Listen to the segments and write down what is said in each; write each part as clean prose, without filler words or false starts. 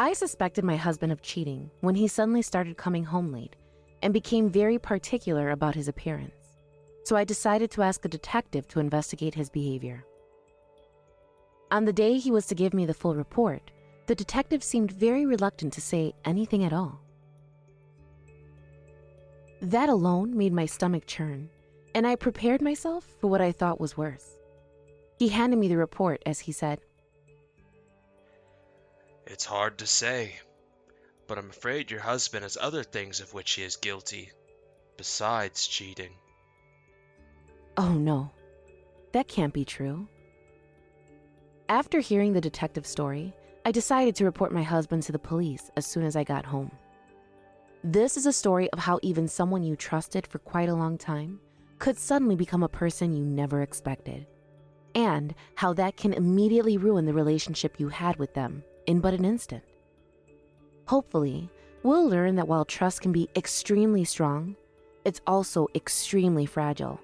I suspected my husband of cheating when he suddenly started coming home late and became very particular about his appearance. So I decided to ask a detective to investigate his behavior. On the day he was to give me the full report, the detective seemed very reluctant to say anything at all. That alone made my stomach churn, and I prepared myself for what I thought was worse. He handed me the report as he said, It's hard to say, but I'm afraid your husband has other things of which he is guilty, besides cheating. "Oh no, that can't be true." After hearing the detective's story, I decided to report my husband to the police as soon as I got home. This is a story of how even someone you trusted for quite a long time could suddenly become a person you never expected, and how that can immediately ruin the relationship you had with them in but an instant. Hopefully, we'll learn that while trust can be extremely strong, it's also extremely fragile,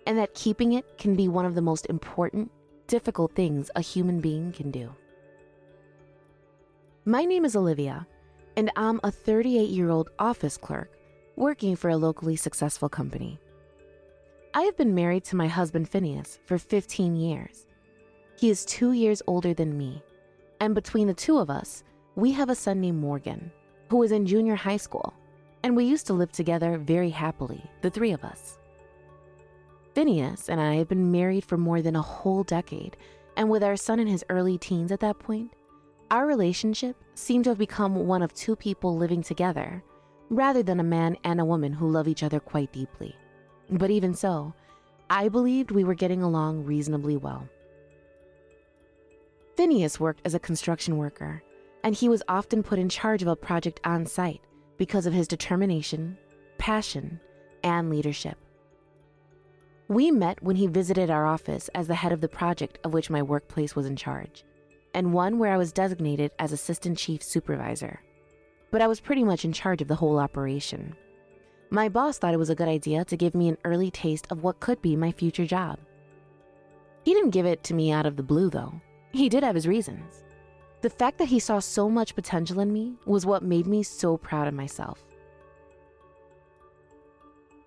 and that keeping it can be one of the most important, difficult things a human being can do. My name is Olivia, and I'm a 38-year-old office clerk working for a locally successful company. I have been married to my husband Phineas for 15 years. He is 2 years older than me, and between the two of us, we have a son named Morgan, who is in junior high school, and we used to live together very happily, the three of us. Phineas and I have been married for more than a whole decade, and with our son in his early teens at that point, our relationship seemed to have become one of two people living together, rather than a man and a woman who love each other quite deeply. But even so, I believed we were getting along reasonably well. Phineas worked as a construction worker, and he was often put in charge of a project on site because of his determination, passion, and leadership. We met when he visited our office as the head of the project of which my workplace was in charge, and one where I was designated as assistant chief supervisor. But I was pretty much in charge of the whole operation. My boss thought it was a good idea to give me an early taste of what could be my future job. He didn't give it to me out of the blue, though. He did have his reasons. The fact that he saw so much potential in me was what made me so proud of myself.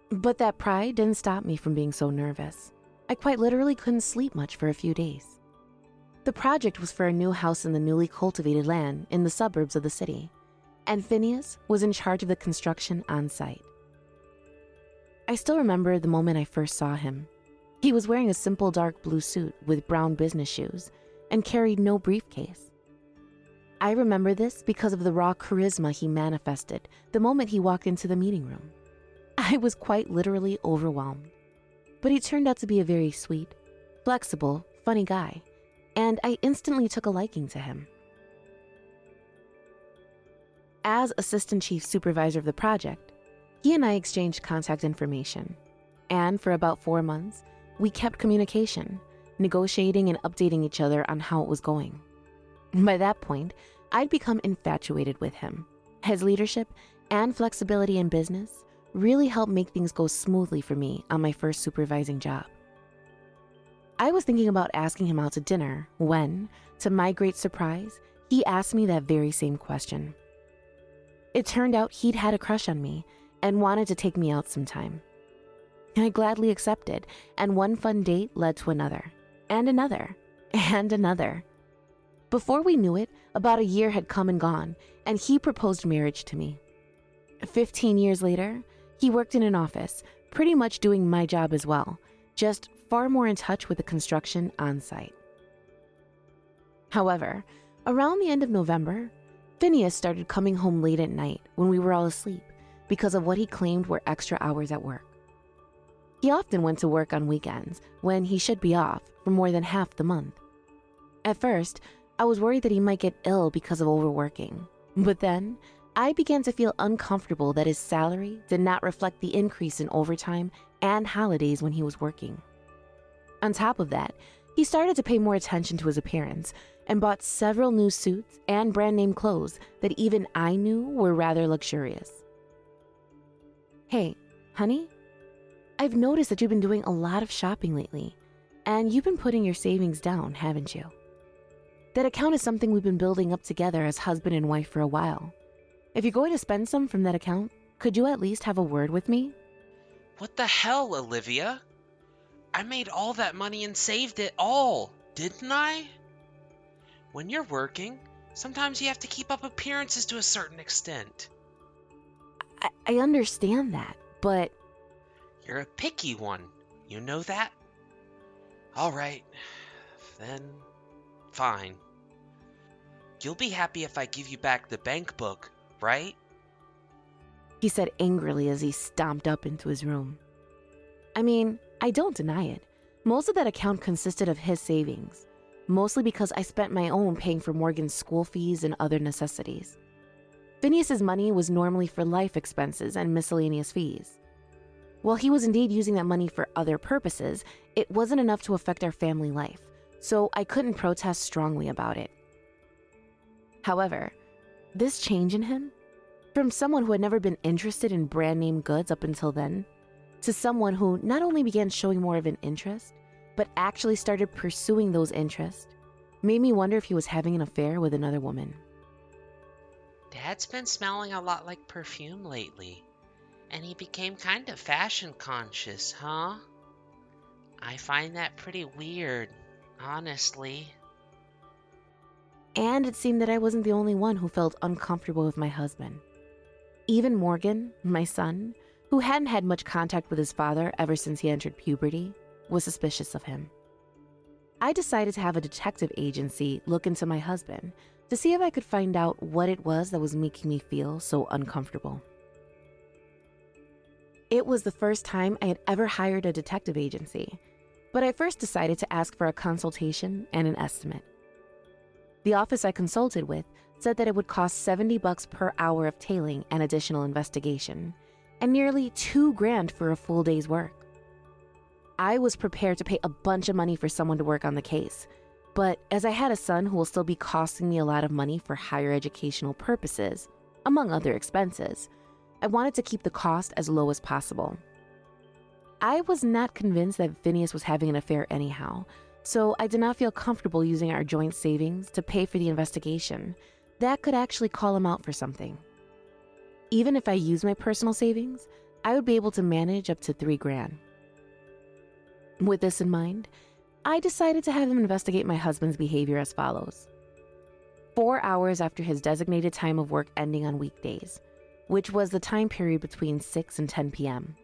But that pride didn't stop me from being so nervous. I quite literally couldn't sleep much for a few days. The project was for a new house in the newly cultivated land in the suburbs of the city, and Phineas was in charge of the construction on site. I still remember the moment I first saw him. He was wearing a simple dark blue suit with brown business shoes and carried no briefcase. I remember this because of the raw charisma he manifested the moment he walked into the meeting room. I was quite literally overwhelmed. But he turned out to be a very sweet, flexible, funny guy, and I instantly took a liking to him. As assistant chief supervisor of the project, he and I exchanged contact information, and for about 4 months, we kept communication, negotiating and updating each other on how it was going. By that point, I'd become infatuated with him. His leadership and flexibility in business really helped make things go smoothly for me on my first supervising job. I was thinking about asking him out to dinner when, to my great surprise, he asked me that very same question. It turned out he'd had a crush on me and wanted to take me out sometime. I gladly accepted, and one fun date led to another, and another, and another. Before we knew it, about a year had come and gone, and he proposed marriage to me. 15 years later, he worked in an office, pretty much doing my job as well, just far more in touch with the construction on site. However, around the end of November, Phineas started coming home late at night when we were all asleep because of what he claimed were extra hours at work. He often went to work on weekends when he should be off for more than half the month. At first, I was worried that he might get ill because of overworking, but then I began to feel uncomfortable that his salary did not reflect the increase in overtime and holidays when he was working. On top of that, he started to pay more attention to his appearance and bought several new suits and brand name clothes that even I knew were rather luxurious. "Hey, honey, I've noticed that you've been doing a lot of shopping lately, and you've been putting your savings down, haven't you?" That account is something we've been building up together as husband and wife for a while. If you're going to spend some from that account, could you at least have a word with me? What the hell, Olivia? I made all that money and saved it all, didn't I? When you're working, sometimes you have to keep up appearances to a certain extent. I understand that, but You're a picky one, you know that? All right, then fine. You'll be happy if I give you back the bank book, right? he said angrily as he stomped up into his room. I mean, I don't deny it. Most of that account consisted of his savings, mostly because I spent my own paying for Morgan's school fees and other necessities. Phineas's money was normally for life expenses and miscellaneous fees. While he was indeed using that money for other purposes, it wasn't enough to affect our family life, so I couldn't protest strongly about it. However, this change in him, from someone who had never been interested in brand name goods up until then, to someone who not only began showing more of an interest, but actually started pursuing those interests, made me wonder if he was having an affair with another woman. Dad's been smelling a lot like perfume lately, and he became kind of fashion conscious, huh? I find that pretty weird, honestly. And it seemed that I wasn't the only one who felt uncomfortable with my husband. Even Morgan, my son, who hadn't had much contact with his father ever since he entered puberty, was suspicious of him. I decided to have a detective agency look into my husband to see if I could find out what it was that was making me feel so uncomfortable. It was the first time I had ever hired a detective agency, but I first decided to ask for a consultation and an estimate. The office I consulted with said that it would cost $70 per hour of tailing and additional investigation, and nearly $2,000 for a full day's work. I was prepared to pay a bunch of money for someone to work on the case, but as I had a son who will still be costing me a lot of money for higher educational purposes, among other expenses, I wanted to keep the cost as low as possible. I was not convinced that Phineas was having an affair anyhow, so I did not feel comfortable using our joint savings to pay for the investigation. That could actually call him out for something. Even if I used my personal savings, I would be able to manage up to $3,000. With this in mind, I decided to have him investigate my husband's behavior as follows. 4 hours after his designated time of work ending on weekdays, which was the time period between 6 and 10 p.m.,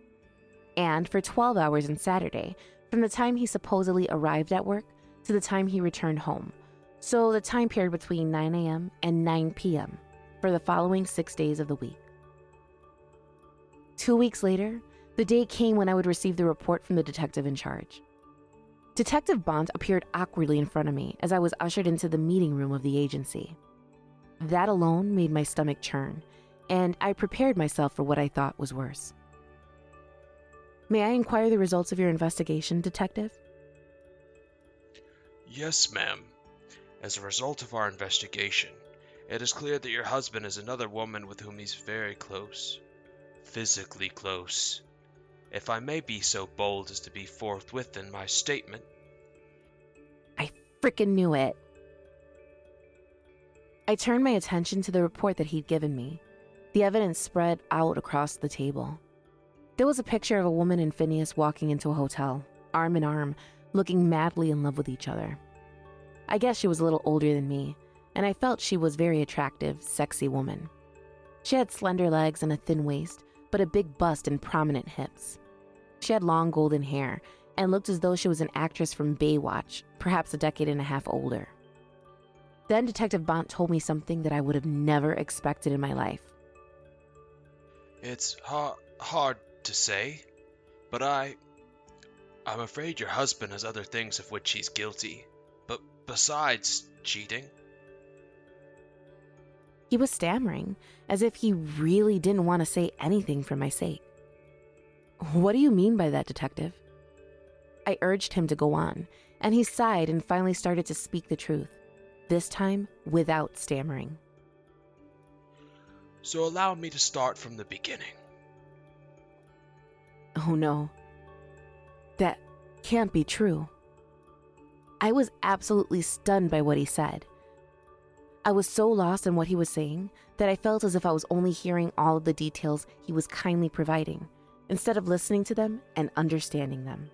and for 12 hours on Saturday, from the time he supposedly arrived at work to the time he returned home, so the time period between 9 a.m. and 9 p.m. for the following 6 days of the week. 2 weeks later, the day came when I would receive the report from the detective in charge. Detective Bont appeared awkwardly in front of me as I was ushered into the meeting room of the agency. That alone made my stomach churn, and I prepared myself for what I thought was worse. May I inquire the results of your investigation, Detective? Yes, ma'am. As a result of our investigation, it is clear that your husband is another woman with whom he's very close. Physically close. If I may be so bold as to be forthwith in my statement. I frickin' knew it. I turned my attention to the report that he'd given me. The evidence spread out across the table. There was a picture of a woman and Phineas walking into a hotel, arm in arm, looking madly in love with each other. I guess she was a little older than me, and I felt she was a very attractive, sexy woman. She had slender legs and a thin waist, but a big bust and prominent hips. She had long golden hair and looked as though she was an actress from Baywatch, perhaps a decade and a half older. Then Detective Bont told me something that I would have never expected in my life. It's hard to say, but I'm afraid your husband has other things of which he's guilty. But besides cheating. He was stammering, as if he really didn't want to say anything for my sake. What do you mean by that, Detective? I urged him to go on, and he sighed and finally started to speak the truth, this time without stammering. So allow me to start from the beginning. Oh no. That can't be true. I was absolutely stunned by what he said. I was so lost in what he was saying that I felt as if I was only hearing all of the details he was kindly providing, instead of listening to them and understanding them.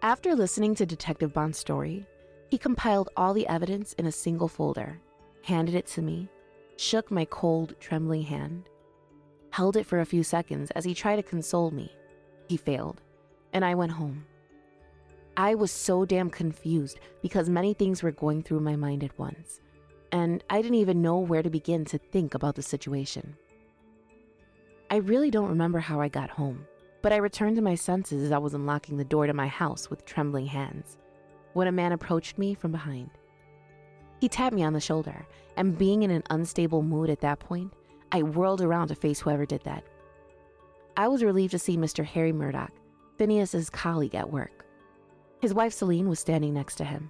After listening to Detective Bond's story, he compiled all the evidence in a single folder, handed it to me, shook my cold, trembling hand, held it for a few seconds as he tried to console me. He failed, and I went home. I was so damn confused because many things were going through my mind at once, and I didn't even know where to begin to think about the situation. I really don't remember how I got home, but I returned to my senses as I was unlocking the door to my house with trembling hands, when a man approached me from behind. He tapped me on the shoulder, and being in an unstable mood at that point, I whirled around to face whoever did that. I was relieved to see Mr. Harry Murdoch, Phineas's colleague at work. His wife Celine was standing next to him.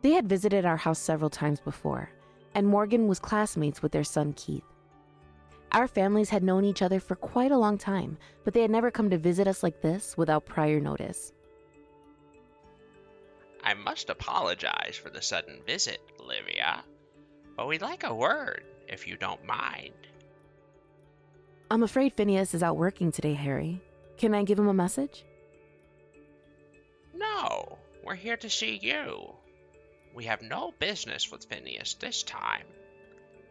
They had visited our house several times before, and Morgan was classmates with their son Keith. Our families had known each other for quite a long time, but they had never come to visit us like this without prior notice. I must apologize for the sudden visit, Olivia, but we'd like a word, if you don't mind. I'm afraid Phineas is out working today, Harry. Can I give him a message? No, we're here to see you. We have no business with Phineas this time.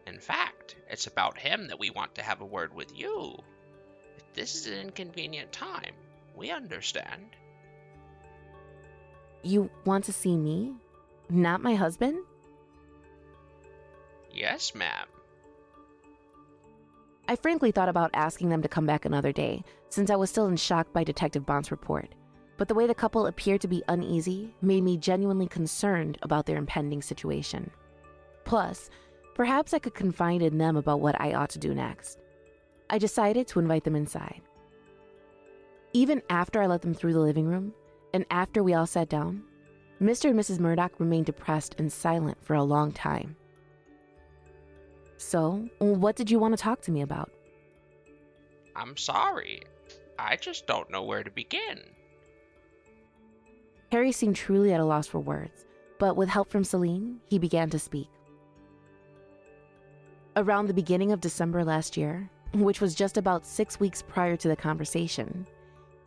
In fact, it's about him that we want to have a word with you. If this is an inconvenient time, we understand. You want to see me? Not my husband? Yes, ma'am. I frankly thought about asking them to come back another day, since I was still in shock by Detective Bond's report. But the way the couple appeared to be uneasy made me genuinely concerned about their impending situation. Plus, perhaps I could confide in them about what I ought to do next. I decided to invite them inside. Even after I let them through the living room, and after we all sat down, Mr. and Mrs. Murdoch remained depressed and silent for a long time. So, what did you want to talk to me about? I'm sorry. I just don't know where to begin. Harry seemed truly at a loss for words, but with help from Celine, he began to speak. Around the beginning of December last year, which was just about 6 weeks prior to the conversation,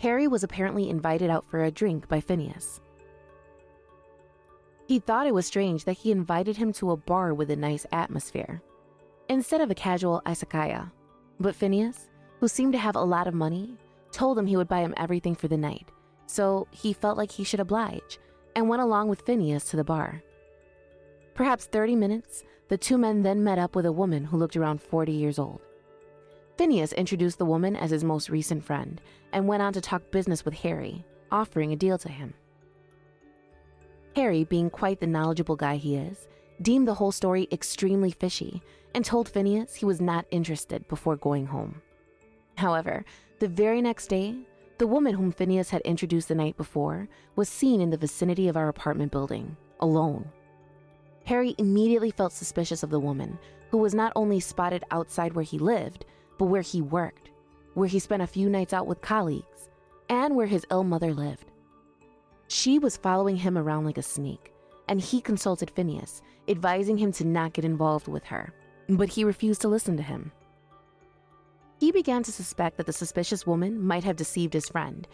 Harry was apparently invited out for a drink by Phineas. He thought it was strange that he invited him to a bar with a nice atmosphere, instead of a casual izakaya. But Phineas, who seemed to have a lot of money, told him he would buy him everything for the night, so he felt like he should oblige, and went along with Phineas to the bar. Perhaps 30 minutes, the two men then met up with a woman who looked around 40 years old. Phineas introduced the woman as his most recent friend, and went on to talk business with Harry, offering a deal to him. Harry, being quite the knowledgeable guy he is, deemed the whole story extremely fishy, and told Phineas he was not interested before going home. However, the very next day, the woman whom Phineas had introduced the night before was seen in the vicinity of our apartment building, alone. Harry immediately felt suspicious of the woman, who was not only spotted outside where he lived, but where he worked, where he spent a few nights out with colleagues, and where his ill mother lived. She was following him around like a snake, and he consulted Phineas, advising him to not get involved with her, but he refused to listen to him. He began to suspect that the suspicious woman might have deceived his friend,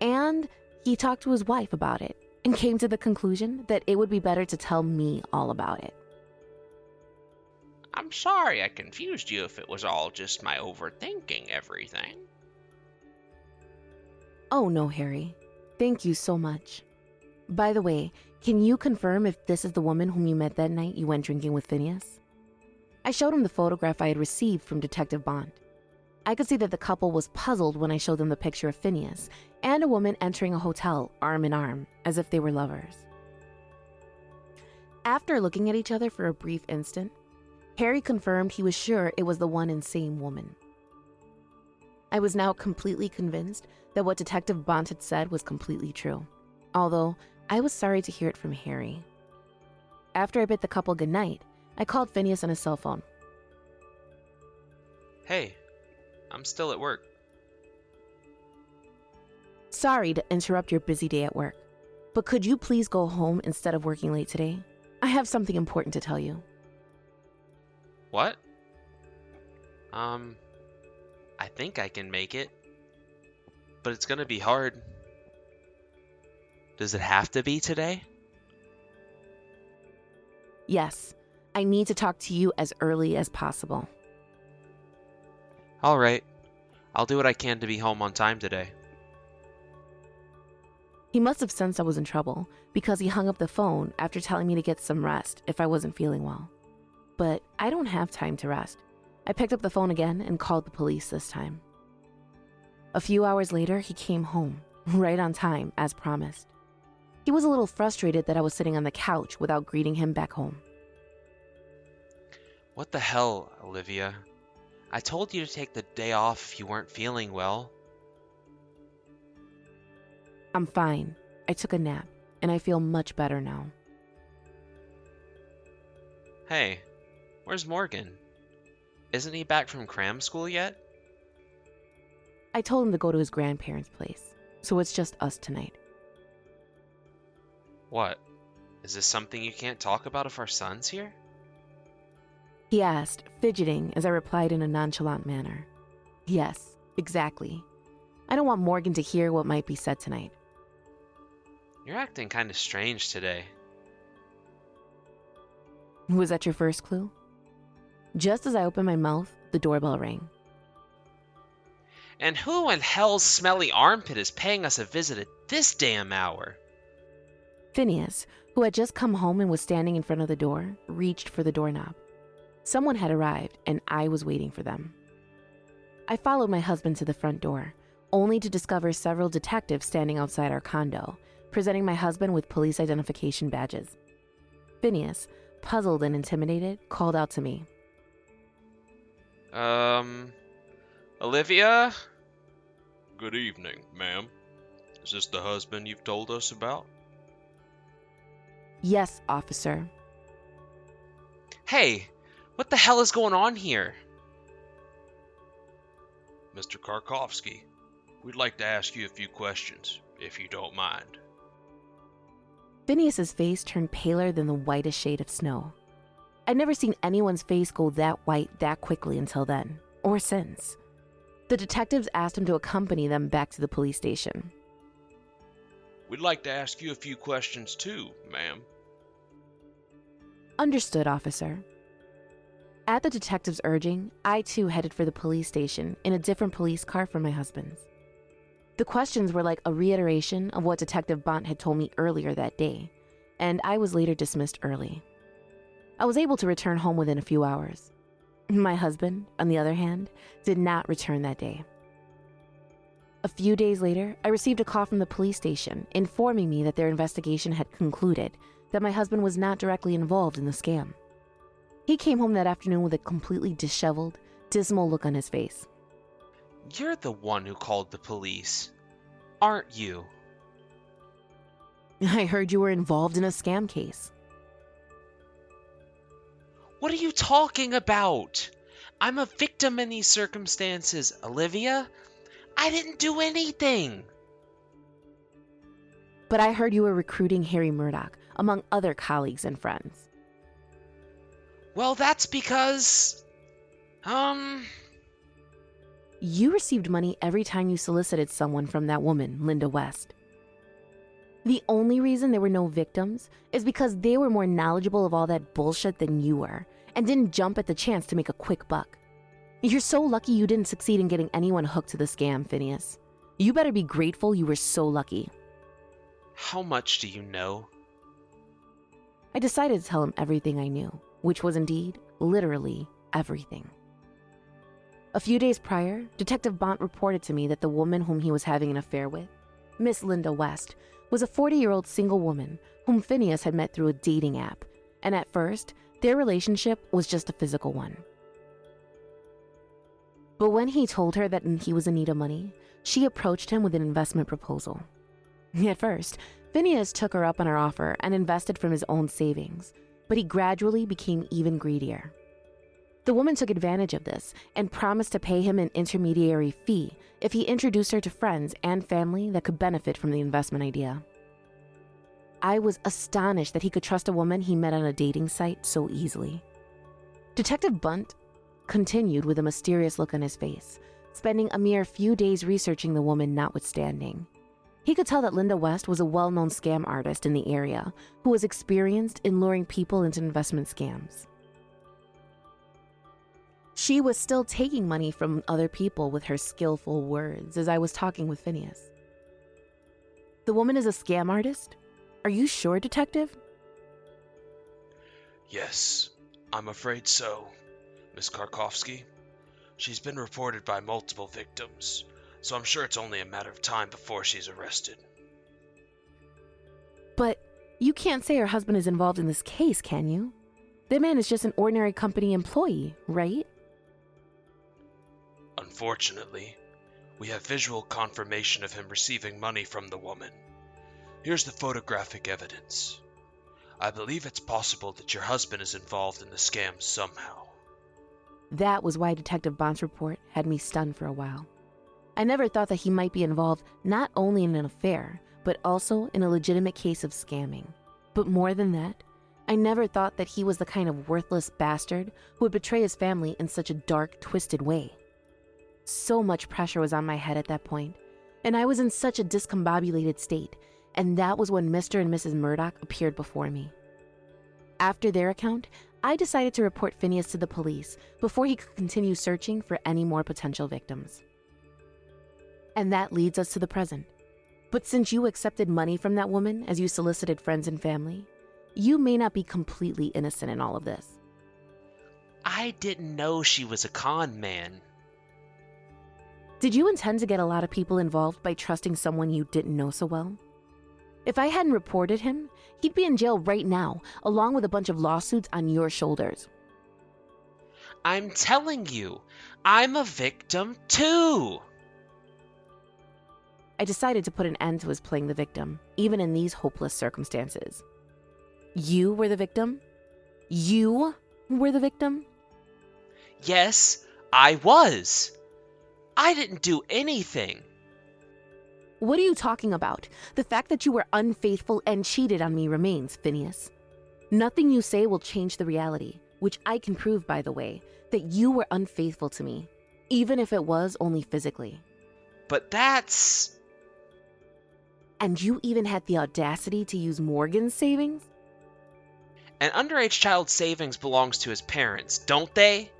and he talked to his wife about it and came to the conclusion that it would be better to tell me all about it. I'm sorry I confused you if it was all just my overthinking everything. Oh no, Harry. Thank you so much. By the way, can you confirm if this is the woman whom you met that night you went drinking with Phineas? I showed him the photograph I had received from Detective Bond. I could see that the couple was puzzled when I showed them the picture of Phineas and a woman entering a hotel arm in arm, as if they were lovers. After looking at each other for a brief instant, Harry confirmed he was sure it was the one and same woman. I was now completely convinced that what Detective Bond had said was completely true, although I was sorry to hear it from Harry. After I bid the couple goodnight, I called Phineas on his cell phone. Hey, I'm still at work. Sorry to interrupt your busy day at work. But could you please go home instead of working late today? I have something important to tell you. What? I think I can make it. But it's gonna be hard. Does it have to be today? Yes, I need to talk to you as early as possible. All right. I'll do what I can to be home on time today. He must have sensed I was in trouble because he hung up the phone after telling me to get some rest if I wasn't feeling well. But I don't have time to rest. I picked up the phone again and called the police this time. A few hours later, he came home, right on time, as promised. He was a little frustrated that I was sitting on the couch without greeting him back home. What the hell, Olivia? I told you to take the day off if you weren't feeling well. I'm fine. I took a nap, and I feel much better now. Hey, where's Morgan? Isn't he back from cram school yet? I told him to go to his grandparents' place, so it's just us tonight. What? Is this something you can't talk about if our son's here? He asked, fidgeting as I replied in a nonchalant manner. Yes, exactly. I don't want Morgan to hear what might be said tonight. You're acting kind of strange today. Was that your first clue? Just as I opened my mouth, the doorbell rang. And who in hell's smelly armpit is paying us a visit at this damn hour? Phineas, who had just come home and was standing in front of the door, reached for the doorknob. Someone had arrived, and I was waiting for them. I followed my husband to the front door, only to discover several detectives standing outside our condo, presenting my husband with police identification badges. Phineas, puzzled and intimidated, called out to me. Olivia? Good evening, ma'am. Is this the husband you've told us about? Yes, officer. Hey, what the hell is going on here? Mr. Karkovsky, we'd like to ask you a few questions, if you don't mind. Phineas's face turned paler than the whitest shade of snow. I'd never seen anyone's face go that white that quickly until then, or since. The detectives asked him to accompany them back to the police station. We'd like to ask you a few questions too, ma'am. Understood, officer. At the detective's urging, I too headed for the police station in a different police car from my husband's. The questions were like a reiteration of what Detective Bont had told me earlier that day, and I was later dismissed early. I was able to return home within a few hours. My husband, on the other hand, did not return that day. A few days later, I received a call from the police station informing me that their investigation had concluded that my husband was not directly involved in the scam. He came home that afternoon with a completely disheveled, dismal look on his face. You're the one who called the police, aren't you? I heard you were involved in a scam case. What are you talking about? I'm a victim in these circumstances, Olivia. I didn't do anything. But I heard you were recruiting Harry Murdoch, among other colleagues and friends. Well, that's because... You received money every time you solicited someone from that woman, Linda West. The only reason there were no victims is because they were more knowledgeable of all that bullshit than you were, and didn't jump at the chance to make a quick buck. You're so lucky you didn't succeed in getting anyone hooked to the scam, Phineas. You better be grateful you were so lucky. How much do you know? I decided to tell him everything I knew, which was indeed, literally, everything. A few days prior, Detective Bont reported to me that the woman whom he was having an affair with, Miss Linda West, was a 40-year-old single woman whom Phineas had met through a dating app, and at first, their relationship was just a physical one. But when he told her that he was in need of money, she approached him with an investment proposal. At first, Phineas took her up on her offer and invested from his own savings, but he gradually became even greedier. The woman took advantage of this and promised to pay him an intermediary fee if he introduced her to friends and family that could benefit from the investment idea. I was astonished that he could trust a woman he met on a dating site so easily. Detective Bunt continued with a mysterious look on his face, spending a mere few days researching the woman notwithstanding. He could tell that Linda West was a well-known scam artist in the area who was experienced in luring people into investment scams. She was still taking money from other people with her skillful words as I was talking with Phineas. The woman is a scam artist? Are you sure, Detective? Yes, I'm afraid so, Miss Karkovsky. She's been reported by multiple victims, so I'm sure it's only a matter of time before she's arrested. But you can't say her husband is involved in this case, can you? The man is just an ordinary company employee, right? Unfortunately, we have visual confirmation of him receiving money from the woman. Here's the photographic evidence. I believe it's possible that your husband is involved in the scam somehow. That was why Detective Bond's report had me stunned for a while. I never thought that he might be involved not only in an affair, but also in a legitimate case of scamming. But more than that, I never thought that he was the kind of worthless bastard who would betray his family in such a dark, twisted way. So much pressure was on my head at that point, and I was in such a discombobulated state, and that was when Mr. and Mrs. Murdoch appeared before me. After their account, I decided to report Phineas to the police before he could continue searching for any more potential victims. And that leads us to the present. But since you accepted money from that woman as you solicited friends and family, you may not be completely innocent in all of this. I didn't know she was a con man. Did you intend to get a lot of people involved by trusting someone you didn't know so well? If I hadn't reported him, he'd be in jail right now, along with a bunch of lawsuits on your shoulders. I'm telling you, I'm a victim too. I decided to put an end to his playing the victim, even in these hopeless circumstances. You were the victim? You were the victim? Yes, I was. I didn't do anything. What are you talking about? The fact that you were unfaithful and cheated on me remains, Phineas. Nothing you say will change the reality, which I can prove, by the way, that you were unfaithful to me, even if it was only physically. But that's... And you even had the audacity to use Morgan's savings? An underage child's savings belongs to his parents, don't they?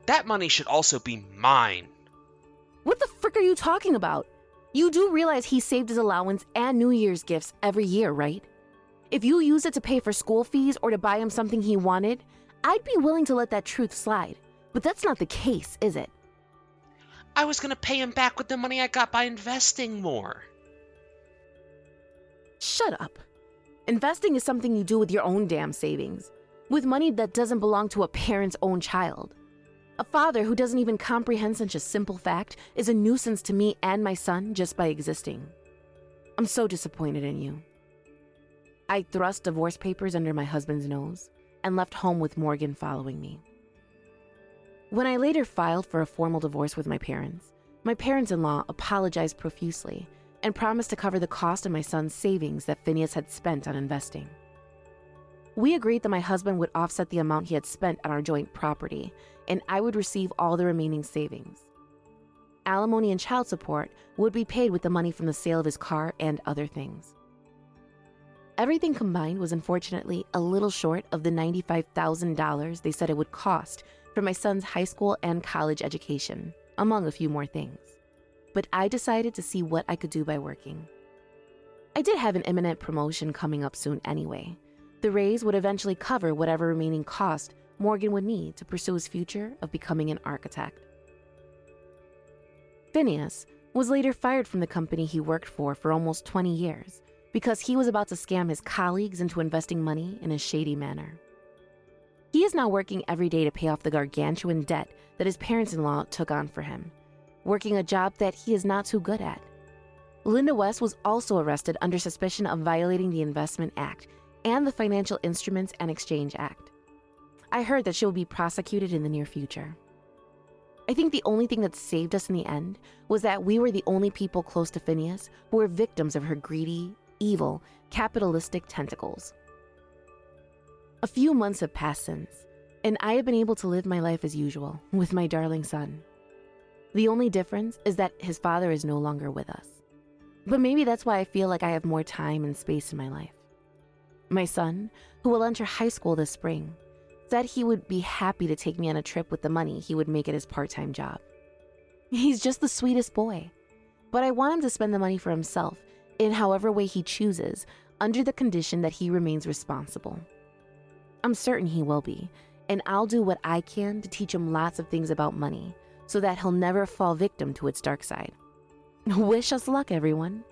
That money should also be mine. What the frick are you talking about? You do realize he saved his allowance and New Year's gifts every year, right? If you use it to pay for school fees or to buy him something he wanted, I'd be willing to let that truth slide. But that's not the case, is it? I was gonna pay him back with the money I got by investing more. Shut up. Investing is something you do with your own damn savings, with money that doesn't belong to a parent's own child. A father who doesn't even comprehend such a simple fact is a nuisance to me and my son just by existing. I'm so disappointed in you. I thrust divorce papers under my husband's nose and left home with Morgan following me. When I later filed for a formal divorce with my parents-in-law apologized profusely and promised to cover the cost of my son's savings that Phineas had spent on investing. We agreed that my husband would offset the amount he had spent on our joint property, and I would receive all the remaining savings. Alimony and child support would be paid with the money from the sale of his car and other things. Everything combined was unfortunately a little short of the $95,000 they said it would cost for my son's high school and college education, among a few more things. But I decided to see what I could do by working. I did have an imminent promotion coming up soon anyway. The raise would eventually cover whatever remaining cost Morgan would need to pursue his future of becoming an architect. Phineas was later fired from the company he worked for almost 20 years because he was about to scam his colleagues into investing money in a shady manner. He is now working every day to pay off the gargantuan debt that his parents-in-law took on for him, working a job that he is not too good at. Linda West was also arrested under suspicion of violating the Investment Act and the Financial Instruments and Exchange Act. I heard that she will be prosecuted in the near future. I think the only thing that saved us in the end was that we were the only people close to Phineas who were victims of her greedy, evil, capitalistic tentacles. A few months have passed since, and I have been able to live my life as usual with my darling son. The only difference is that his father is no longer with us. But maybe that's why I feel like I have more time and space in my life. My son, who will enter high school this spring, said he would be happy to take me on a trip with the money he would make at his part-time job. He's just the sweetest boy, but I want him to spend the money for himself in however way he chooses, under the condition that he remains responsible. I'm certain he will be, and I'll do what I can to teach him lots of things about money so that he'll never fall victim to its dark side. Wish us luck, everyone.